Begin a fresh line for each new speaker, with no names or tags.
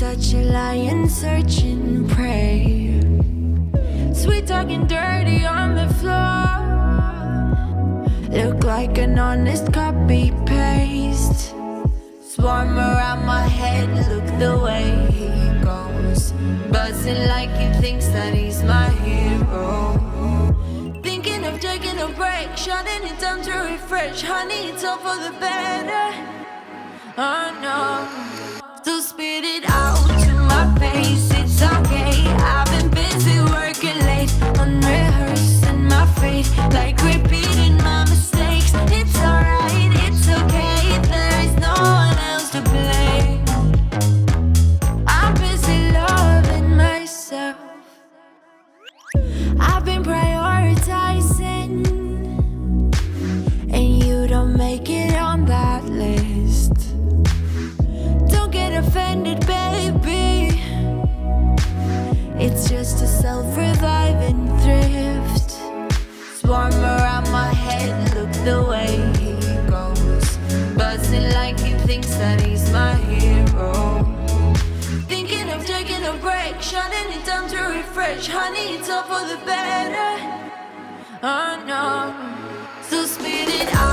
such a lion searching prey. Sweet talking dirty on the floor. Look like an honest copy paste. Swarm around my head, look the way he goes. Buzzing like he thinks that he's my hero. Thinking of taking a break, shutting it down to refresh. Honey, it's all for the better. Oh no. So spit it out to my face, it's okay. I've been busy working late, unrehearsing my fate, like repeating my mistakes. It's alright, it's okay, there is no one else to blame. I'm busy loving myself. I've been prioritizing, and you don't make it on that list. Don't get offended, baby. It's just a self-reviving thrift. Swarm around my head, look the way he goes. Buzzing like he thinks that he's my hero. Thinking of taking a break, shutting it down to refresh. Honey, it's all for the better. Oh no. So spit it out.